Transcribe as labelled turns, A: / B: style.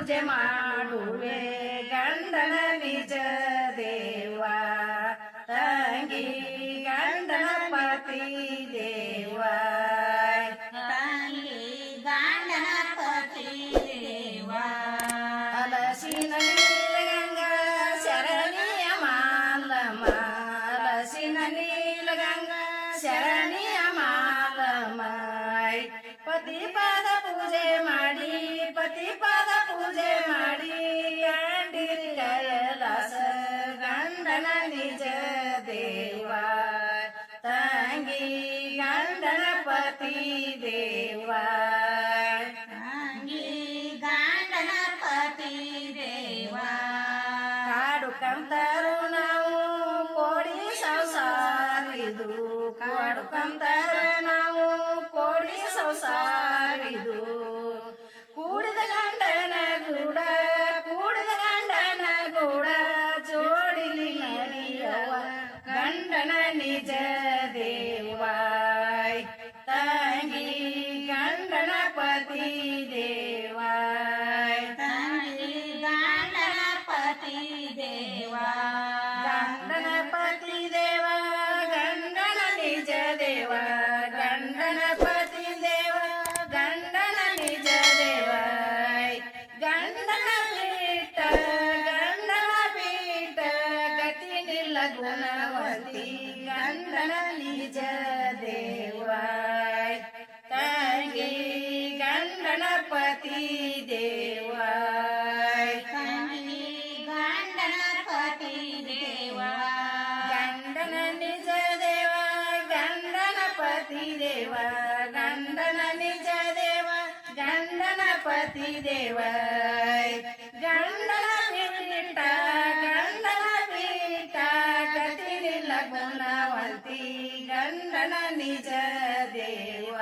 A: ಪೂಜೆ ಮಾಡುವೆ ಗಂಡನ ನಿಜ ದೇವ ತಂಗಿ ಗಂಡನ ಪತಿ ದೇವ
B: ತಂಗಿ ಗಂಡನ ಪತಿ ದೇವ
A: ಅಲಸಿನ ನೀಲಗಂಗಾ ಶರಣಿಯ ಮಾಲಮ್ಮ ಅಲಸಿನ ನೀಲಗಂಗಾ ಶರಣಿಯ ಮಾಲಮ್ಮ ಪತಿ ಪಾದ ಪೂಜೆ ಮಾಡಿ ಪತಿ ಪಾದ ಪೂಜೆ ಮಾಡಿ ಅಂಡಿರಿ ಕೈಲಾಸ ಗಂಡನ ನಿಜ ದೇವ ತಂಗಿ ಗಂಡನ ಪತಿ ದೇವ
B: ತಂಗಿ ಗಂಡನ ಪತಿ ದೇವ
A: ಕಾಡು ಕಂತರು ನಾವು ಕೋಡಿ ಸಂಸಾರಿದು ಕಾಡು ಕಂತರು ನಾವು ಕೋಡಿ ಸಂಸಾರಿದು ಕೂಡಿದ ಗಂಡನ ಗೂಡ ಕೂಡಿದ ಗಂಡನ ಗೂಡ ಜೋಡಿಲಿ ನಡೆಯವ ಗಂಡನ ನಿಜ ದೇವ ತಂಗಿ ಗಂಡನ ಪತಿ ದೇವ
B: ತಂಗಿ ಗಂಡನ ಪತಿ ದೇವ
A: ಗಂಡನ ಪತಿ ದೇವ ಗಂಡನ ನಿಜ ದೇವ ಗಂಡನ ಪತಿ ದೇವ ಗಂಡನ ನಿಜ ದೇವ ಗಂಡನ ಪೀಠ ಗಂಡನ ಪೀಠ ಗತಿ ನಿಲ್ಲ ಗುಣವತಿ ಗಂಡನ ನಿಜ ದೇವ ತಂಗಿ ಗಂಡನ ಪತಿ ದೇವ
B: ತಂಗಿ ಗಂಡನ ಪತಿ ದೇವ
A: ಗಂಡನ ನಿಜ ದೇವ ಗಂಡನ ಪತಿ ದೇವ ಗಂಡನ ನಿಜ ದೇವ ಗಂಡನ ಪತಿ ದೇವ ಗಂಡನ ಪೀಠ ಗಂಡನ ಪೀಠ ಗತಿ ನಿಲ್ಲ ಗುಣವಂತಿ ಗಂಡನ ನಿಜ ದೇವ